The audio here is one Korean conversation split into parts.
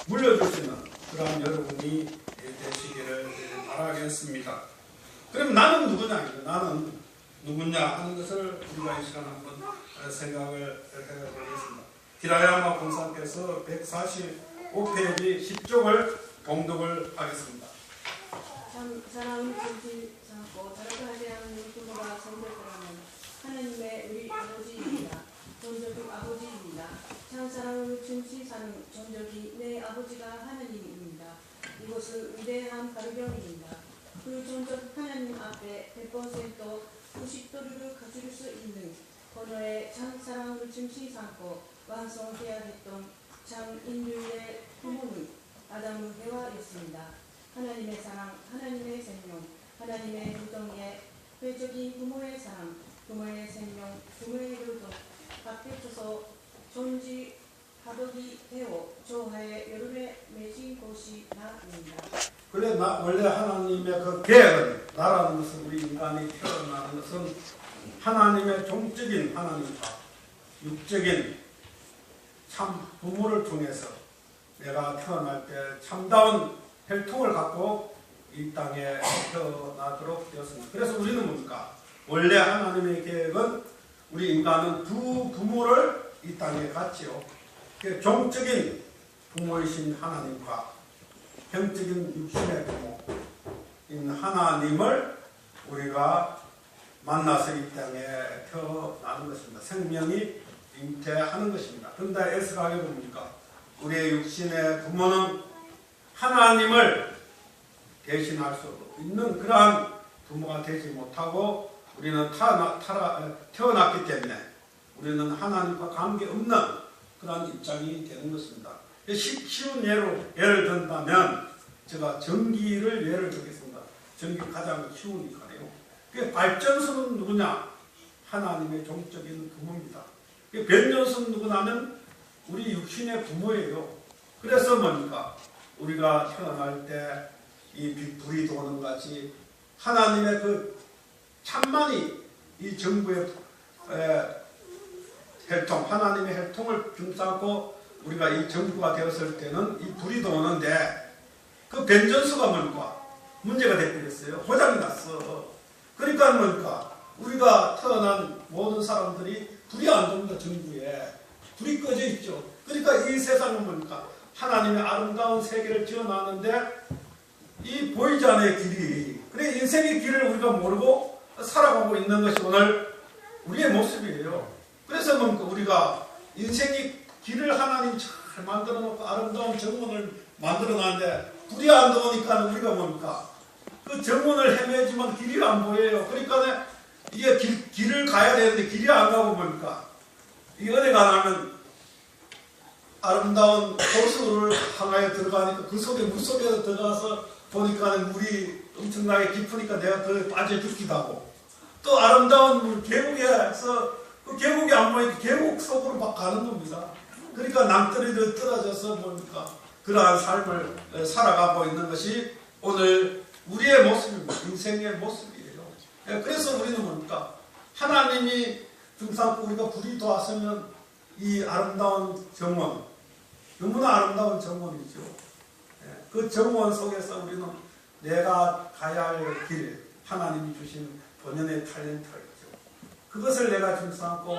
물려줄 수 있는 그러한 여러분이 되시기를 바라겠습니다. 그럼 나는 누구냐? 나는 누구냐 하는 것을 우리가 이 시간 한번 생각을 해보겠습니다. 디라야마 권사께서 145페이지 10쪽을 봉독을 하겠습니다. 참 사랑을 품지 않고 자라가지 않는 부모가 성별사람은 하나님의 우리 아버지입니다. 전적인 아버지입니다. 참 사랑을 품지 사는 전적이 내 아버지가 하나님입니다. 이것은 위대한 발견입니다. 그 전적 하나님 앞에 100% 90도를 가질 수 있는 번호의 참 사랑을 품지 않고 완성해야겠던 참 인류의 부모는 아담 해와였습니다. 하나님의 사랑, 하나님의 생명, 하나님의 구덩이에 회적인 부모의 사랑, 부모의 생명, 부모의 교동, 합해져서 존지하덕이 되어 조화의 여름에 맺은 곳이 나입니다. 그래 원래 하나님의 그 계획은 나라는 것은 우리 인간이 태어나는 것은 하나님의 종적인 하나님과 육적인 참 부모를 통해서 내가 태어날 때 참다운 혈통을 갖고 이 땅에 태어나도록 되었습니다. 그래서 우리는 뭡니까? 원래 하나님의 계획은 우리 인간은 두 부모를 이 땅에 갖지요. 종적인 부모이신 하나님과 형적인 육신의 부모인 하나님을 우리가 만나서 이 땅에 태어나는 것입니다. 생명이 잉태하는 것입니다. 그런데 에스라에 뭡니까? 우리의 육신의 부모는 하나님을 대신할 수 있는 그러한 부모가 되지 못하고 우리는 태어났기 때문에 우리는 하나님과 관계없는 그러한 입장이 되는 것입니다. 쉬운 예를 든다면 제가 전기를 예를 들겠습니다. 전기 가장 쉬우니까요. 발전소는 누구냐? 하나님의 종적인 부모입니다. 변전소는 누구냐면 우리 육신의 부모예요. 그래서 뭡니까? 우리가 태어날 때 이 불이 도는 같이 하나님의 그 참만이 이 정부의 혈통, 하나님의 혈통을 등싸고 우리가 이 정부가 되었을 때는 이 불이 도는데 그 변전소가 뭡니까? 문제가 되버렸어요. 고장이 났어. 그러니까 뭡니까? 우리가 태어난 모든 사람들이 불이 안 돕니다. 정부에. 불이 꺼져 있죠. 그러니까 이 세상은 뭡니까? 하나님의 아름다운 세계를 지어놨는데 이 보이지 않는 길이, 그래 인생의 길을 우리가 모르고 살아가고 있는 것이 오늘 우리의 모습이에요. 그래서 뭡니까? 우리가 인생의 길을 하나님 잘 만들어 놓고 아름다운 정원을 만들어 놨는데 불이 안 들어오니까 우리가 뭡니까? 그 정원을 헤매지만 길이 안 보여요. 그러니까 이게 길을 가야 되는데 길이 안 가고 뭡니까? 이 은혜가 나면 아름다운 호수를 향하여 들어가니까 그 속에 물속에 들어가서 보니까 물이 엄청나게 깊으니까 내가 더 빠져 죽기도 하고 또 아름다운 물 계곡에서 그 계곡이 안 보이니까 계곡 속으로 막 가는 겁니다. 그러니까 낭떠러지로 떨어져서 뭡니까? 그러한 삶을 살아가고 있는 것이 오늘 우리의 모습입니다. 인생의 모습이에요. 그래서 우리는 뭡니까? 하나님이 등삼고 우리가 불이 도왔으면 이 아름다운 정원, 너무나 아름다운 정원이죠. 그 정원 속에서 우리는 내가 가야 할 길, 하나님이 주신 본연의 탤런트가 있죠. 그것을 내가 등삼고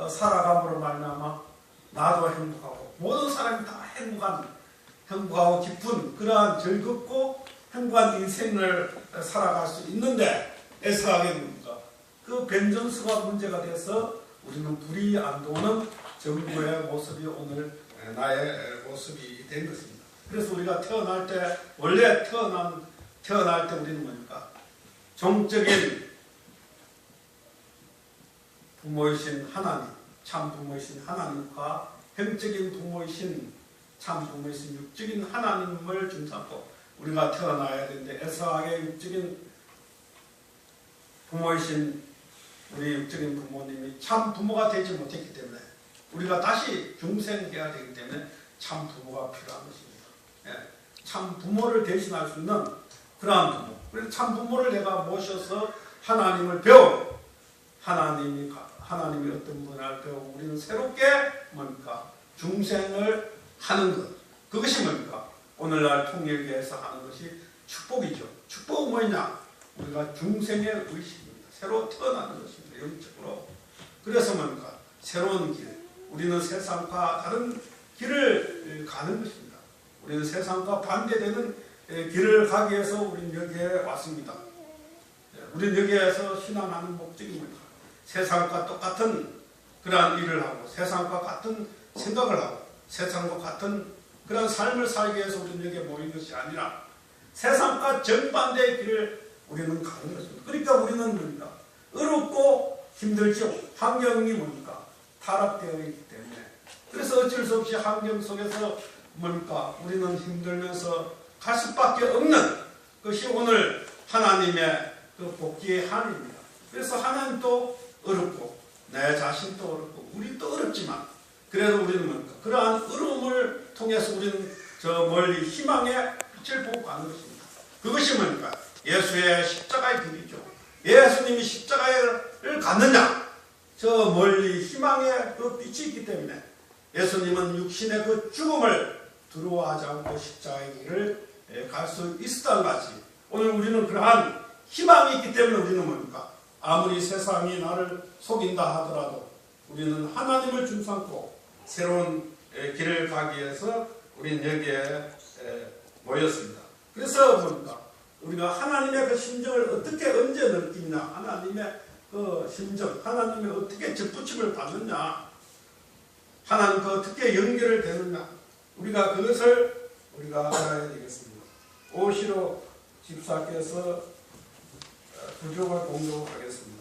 살아감으로 말미암아 나도 행복하고 모든 사람이 다 행복하고 기쁜 그러한 즐겁고 행복한 인생을 살아갈 수 있는데 애석하게 됩니다. 그 변전수가 문제가 돼서 우리는 불이 안 도는 정부의 모습이 오늘 나의 모습이 된 것입니다. 그래서 우리가 태어날 때 원래 태어날 때 우리는 뭡니까? 종적인 부모이신 하나님, 참 부모이신 하나님과 형적인 부모이신 참 부모이신 육적인 하나님을 중삼고 우리가 태어나야 되는데 애석하게 육적인 부모이신 우리 육적인 부모님이 참 부모가 되지 못했기 때문에 우리가 다시 중생해야 되기 때문에 참 부모가 필요한 것입니다. 참 부모를 대신할 수 있는 그러한 부모. 그래서 참 부모를 내가 모셔서 하나님을 배우고 하나님이 어떤 분을 배우고 우리는 새롭게 뭡니까? 중생을 하는 것. 그것이 뭡니까? 오늘날 통일교에서 하는 것이 축복이죠. 축복은 뭐냐? 우리가 중생의 의식입니다. 새로 태어나는 것입니다. 영적으로. 그래서 뭡니까? 새로운 길. 우리는 세상과 다른 길을 가는 것입니다. 우리는 세상과 반대되는 길을 가기 위해서 우리는 여기에 왔습니다. 우리는 여기에서 신앙하는 목적이 뭡니까? 세상과 똑같은 그러한 일을 하고 세상과 같은 생각을 하고 세상과 같은 그런 삶을 살기 위해서 우리는 여기에 모인 것이 아니라 세상과 정반대의 길을 우리는 가는 것입니다. 그러니까 우리는 뭡니까? 어렵고 힘들죠. 환경이 뭡니까? 타락되어 있기 때문에. 그래서 어쩔 수 없이 환경 속에서 뭡니까? 우리는 힘들면서 갈 수밖에 없는 것이 오늘 하나님의 그 복귀의 한입니다. 그래서 하나님도 어렵고 내 자신도 어렵고 우리도 어렵지만 그래도 우리는 뭡니까? 그러한 어려움을 통해서 우리는 저 멀리 희망의 빛을 보고 가는 것입니다. 그것이 뭡니까? 예수의 십자가의 길이죠. 예수님이 십자가를 갔느냐? 저 멀리 희망의 그 빛이 있기 때문에 예수님은 육신의 그 죽음을 두려워하지 않고 십자가의 길을 갈 수 있었던 같이 오늘 우리는 그러한 희망이 있기 때문에 우리는 뭡니까? 아무리 세상이 나를 속인다 하더라도 우리는 하나님을 중심삼고 새로운 길을 가기 위해서 우리는 여기에 모였습니다. 그래서 뭡니까? 우리가 하나님의 그 심정을 어떻게 언제 느끼냐? 하나님의 그 심정, 하나님의 어떻게 접붙임을 받느냐? 하나님과 어떻게 연결을 되느냐? 우리가 그것을 우리가 알아야 되겠습니다. 오시로 집사께서 부족을 공독하겠습니다.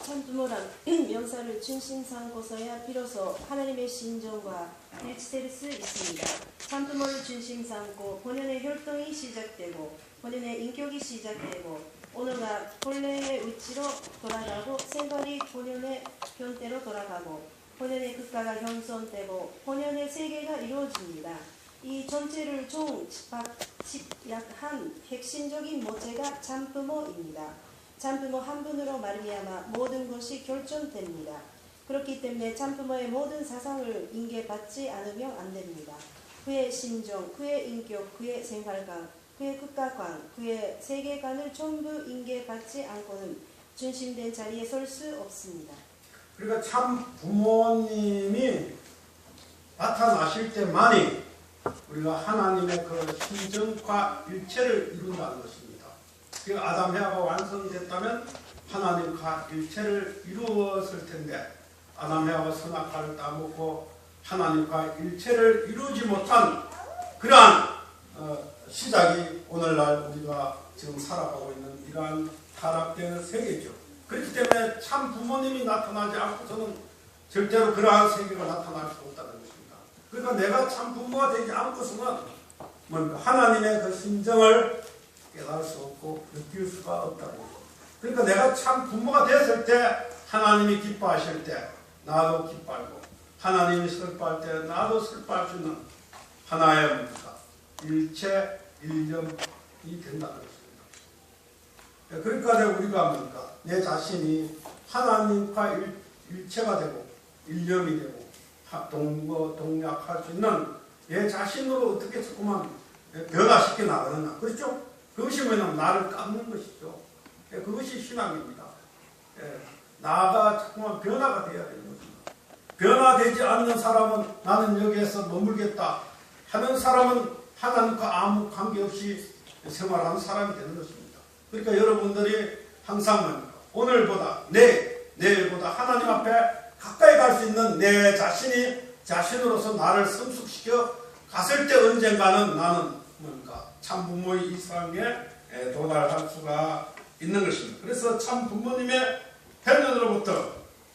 참부모란 명사를 중심 삼고서야 비로소 하나님의 심정과 일치될 수 있습니다. 참부모를 중심 삼고 본연의 활동이 시작되고 본연의 인격이 시작되고 언어가 본래의 위치로 돌아가고 생각이 본연의 변대로 돌아가고 본연의 국가가 형성되고 본연의 세계가 이루어집니다. 이 전체를 집약한 핵심적인 모체가 참부모입니다. 참부모 한 분으로 말미암아 모든 것이 결정됩니다. 그렇기 때문에 참부모의 모든 사상을 인계받지 않으면 안 됩니다. 그의 심정, 그의 인격, 그의 생활관, 그의 국가관, 그의 세계관을 전부 인계받지 않고는 중심된 자리에 설 수 없습니다. 그러니까 참 부모님이 나타나실 때만이 우리가 하나님의 그 심정과 일체를 이룬다는 것입니다. 그 아담 해와가 완성이 됐다면 하나님과 일체를 이루었을 텐데 아담 해와가 선악과를 따먹고 하나님과 일체를 이루지 못한 그러한 시작이 오늘날 우리가 지금 살아가고 있는 이러한 타락된 세계죠. 그렇기 때문에 참 부모님이 나타나지 않고서는 절대로 그러한 세계가 나타날 수 없다는 것입니다. 그러니까 내가 참 부모가 되지 않고서는 뭔가 하나님의 그 심정을 깨달을 수 없고 느낄 수가 없다고. 그러니까 내가 참 부모가 됐을 때 하나님이 기뻐하실 때 나도 기뻐하고 하나님이 슬퍼할 때 나도 슬퍼할 수 있는 하나의 뭡니까? 일체 일념이 된다는 것입니다. 그러니까 우리가 뭡니까? 내 자신이 하나님과 일체가 되고 일념이 되고 동약할 수 있는 내 자신으로 어떻게 자꾸만 변화시켜 나가느냐. 그렇죠? 그것이 뭐냐면 나를 깎는 것이죠. 그것이 신앙입니다. 나가 자꾸만 변화가 되어야 되는 것입니다. 변화되지 않는 사람은 나는 여기에서 머물겠다 하는 사람은 하나님과 아무 관계없이 생활하는 사람이 되는 것입니다. 그러니까 여러분들이 항상 오늘보다 내일보다 하나님 앞에 가까이 갈 수 있는 내 자신이 자신으로서 나를 성숙시켜 갔을 때 언젠가는 나는 뭔가 참 부모의 이상에 도달할 수가 있는 것입니다. 그래서 참 부모님의 편년으로부터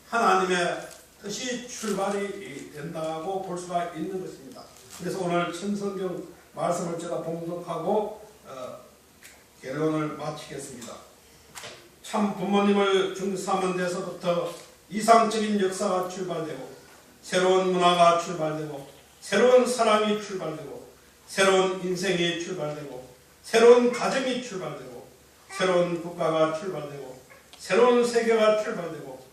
하나님의 뜻이 출발이 된다고 볼 수가 있는 것입니다. 그래서 오늘 천성경 말씀을 제가 봉독하고 결론을 마치겠습니다. 참 부모님을 중삼은 데서부터 이상적인 역사가 출발되고 새로운 문화가 출발되고 새로운 사랑이 출발되고 새로운 인생이 출발되고 새로운 가정이 출발되고 새로운 국가가 출발되고 새로운 세계가 출발되고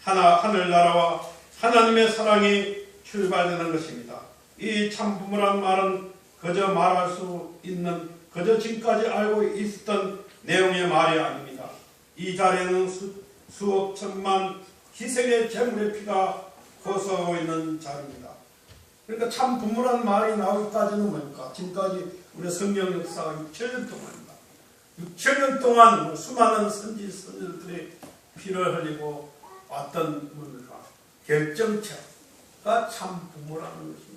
하늘나라와 하나님의 사랑이 출발되는 것입니다. 이 참 부모란 말은 그저 말할 수 있는, 그저 지금까지 알고 있었던 내용의 말이 아닙니다. 이 자리에는 수억 천만 희생의 제물의 피가 고소하고 있는 자리입니다. 그러니까 참 부모란 말이 나오기까지는 뭡니까? 지금까지 우리 성경 역사가 6천년 동안입니다. 6천년 동안 수많은 선지들의 피를 흘리고 왔던 뭡니까? 결정체가 참 부모라는 것입니다.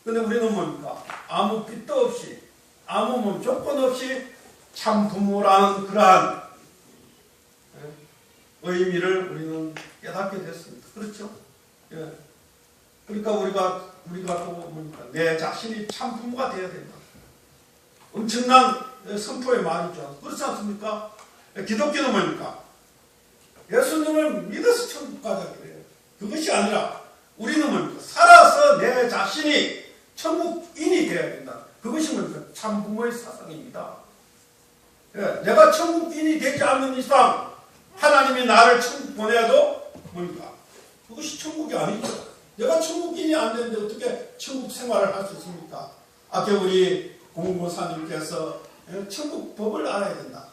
그런데 우리는 뭡니까? 아무 빚도 없이, 아무 조건 없이 참 부모라는 그러한 의미를 우리는 깨닫게 됐습니다. 그렇죠? 예. 그러니까 우리가 또 뭡니까? 내 자신이 참 부모가 되어야 된다. 엄청난 선포의 말이죠. 그렇지 않습니까? 기독교는 뭡니까? 예수님을 믿어서 천국 가자 그래요. 그것이 아니라 우리는 뭡니까? 살아서 내 자신이 천국인이 되어야 된다. 그것이 뭡니까? 참 부모의 사상입니다. 예. 내가 천국인이 되지 않는 이상 하나님이 나를 천국 보내도 뭡니까? 그것이 천국이 아니죠. 내가 천국인이 안 되는데 어떻게 천국 생활을 할 수 있습니까? 아까 우리 공무사님께서 천국 법을 알아야 된다.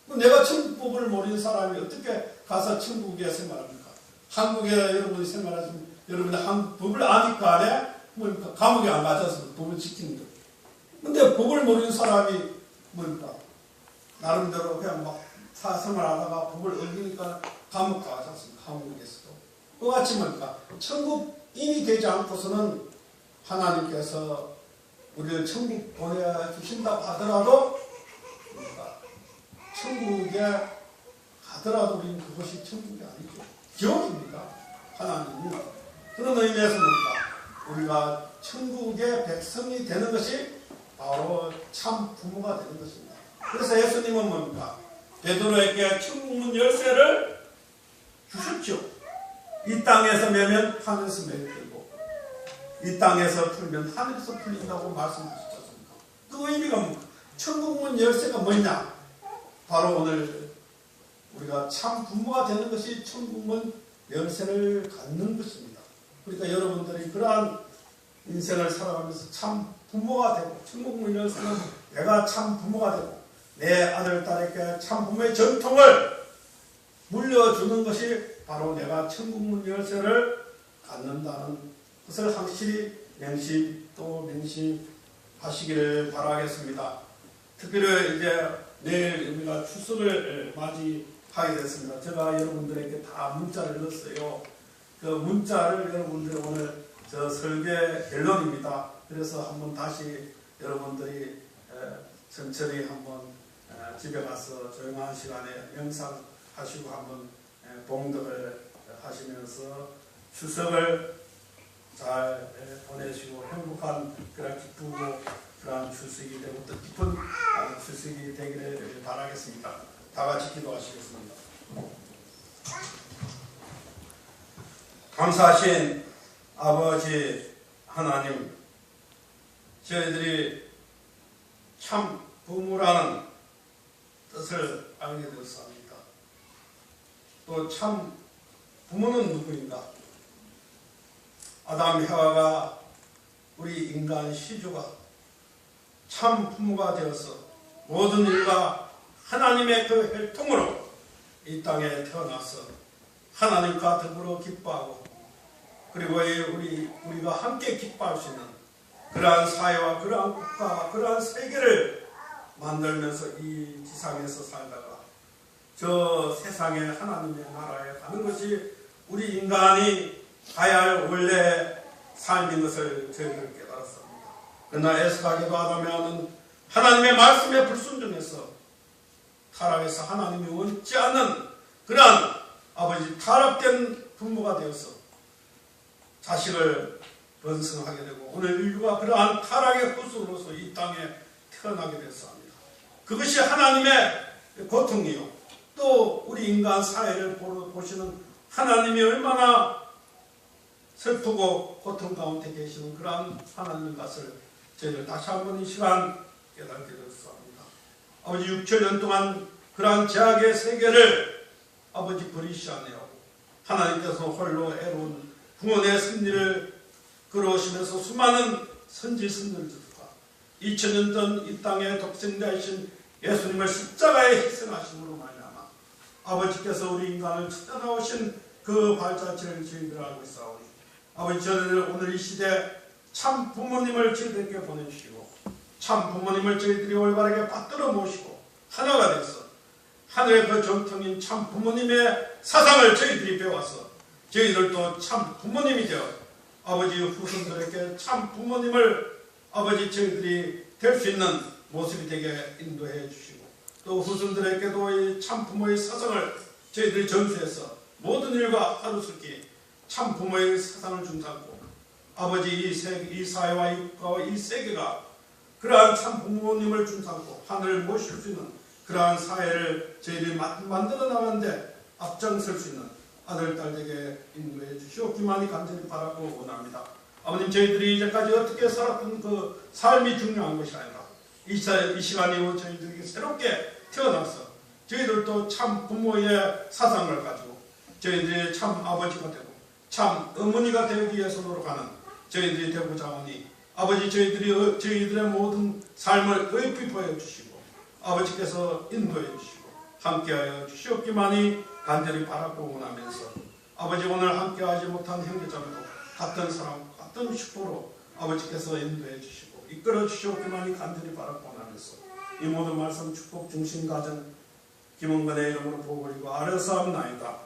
내가 천국 법을 모르는 사람이 어떻게 가서 천국에 생활합니까? 한국에 여러분이 생활하시면 여러분이 한국 법을 아니까 안에 뭡니까? 감옥에 안 갇혀서 법을 지키는 거예요. 근데 법을 모르는 사람이 뭡니까? 나름대로 그냥 막 사생활하다가 법을 어기니까 감옥 가지 않습니까? 한국에서도. 그와 같이 뭡니까? 천국인이 되지 않고서는 하나님께서 우리를 천국 보내주신다고 하더라도 뭡니까? 천국에 가더라도 우리는 그것이 천국이 아니죠. 지옥입니다. 하나님이. 그런 의미에서 뭡니까? 우리가 천국의 백성이 되는 것이 바로 참 부모가 되는 것입니다. 그래서 예수님은 뭡니까? 베드로에게 천국문 열쇠를 주셨죠. 이 땅에서 매면 하늘에서 매게 되고 이 땅에서 풀면 하늘에서 풀린다고 말씀하셨지 않습니까? 그 의미가 뭡니까? 천국문 열쇠가 뭐냐? 바로 오늘 우리가 참 부모가 되는 것이 천국문 열쇠를 갖는 것입니다. 그러니까 여러분들이 그러한 인생을 살아가면서 참 부모가 되고 천국문 열쇠는 내가 참 부모가 되고 내 아들, 딸에게 참 부모의 전통을 물려주는 것이 바로 내가 천국문 열쇠를 갖는다는 것을 확실히 명심하시기를 바라겠습니다. 특별히 이제 내일 우리가 추석을 맞이하게 됐습니다. 제가 여러분들에게 다 문자를 넣었어요. 그 문자를 여러분들이 오늘 저 설계 결론입니다. 그래서 한번 다시 여러분들이 천천히 한번 집에 가서 조용한 시간에 명상하시고 한번 봉독을 하시면서 추석을 잘 보내시고 행복한 그런 기쁘고 그런 추석이 되고 뜻깊은 추석이 되기를 바라겠습니다. 다 같이 기도하시겠습니다. 감사하신 아버지 하나님, 저희들이 참 부모라는 뜻을 알게 되었습니다. 또 참 부모는 누구인가? 아담 해와가 우리 인간 시주가 참 부모가 되어서 모든 일과 하나님의 그 혈통으로 이 땅에 태어나서 하나님과 더불어 기뻐하고 그리고 우리가 함께 기뻐할 수 있는 그러한 사회와 그러한 국가와 그러한 세계를 만들면서 이 지상에서 살다가 저 세상에 하나님의 나라에 가는 것이 우리 인간이 가야 할 원래 삶인 것을 저희들 깨달았습니다. 그러나 에스가기도 아담에는 하나님의 말씀에 불순종해서 타락해서 하나님이 원치 않는 그러한 아버지 타락된 부모가 되어서 자식을 번성하게 되고 오늘 인류가 그러한 타락의 후손으로서 이 땅에 태어나게 되었습니다. 그것이 하나님의 고통이요. 또 우리 인간 사회를 보시는 하나님이 얼마나 슬프고 고통 가운데 계시는 그러한 하나님 것을 저희들 다시 한번 이 시간 깨닫게 되었습니다. 아버지 6천년 동안 그러한 제약의 세계를 아버지 버리시지 아니하고 하나님께서 홀로 애로운 구원의 승리를 그러시면서 수많은 선지 선들들과 2000년 전 이 땅에 독생자이신 예수님을 십자가에 희생하심으로 말미암아 아버지께서 우리 인간을 찾아나오신 그 발자취를 저희들 알고 있사오니 아버지, 저희들 오늘 이 시대 참 부모님을 저희들에게 보내주시고 참 부모님을 저희들이 올바르게 받들어 모시고 하나가 돼서 하늘의 그 전통인 참 부모님의 사상을 저희들이 배워서 저희들도 참 부모님이 되어 아버지 후손들에게 참 부모님을 아버지 저희들이 될 수 있는 모습이 되게 인도해 주시고 또 후손들에게도 이 참 부모의 사상을 저희들이 전수해서 모든 일과 하루속히 참 부모의 사상을 준삼고 아버지 이 사회와 이 세계가 그러한 참 부모님을 준삼고 하늘을 모실 수 있는 그러한 사회를 저희들이 만들어 나가는데 앞장설 수 있는 아들, 딸에게 인도해 주시옵기만이 간절히 바라고 원합니다. 아버님, 저희들이 이제까지 어떻게 살았던 그 삶이 중요한 것이 아니라 이 시간 이후 저희들이 새롭게 태어나서 저희들도 참 부모의 사상을 가지고 저희들이 참 아버지가 되고 참 어머니가 되기 위해서 노력하는 저희들이 되고자 하니 아버지, 저희들의 모든 삶을 의피하여 주시고 아버지께서 인도해 주시고 함께하여 주시옵기만이 간절히 바라고 원하면서 아버지, 오늘 함께하지 못한 형제자매도 같은 사랑, 같은 축복으로 아버지께서 인도해 주시고 이끌어 주시옵기만이 간절히 바라고 원하면서 이 모든 말씀 축복 중심 가정 김원근의 이름으로 보고 올리고 아뢰사옵나이다.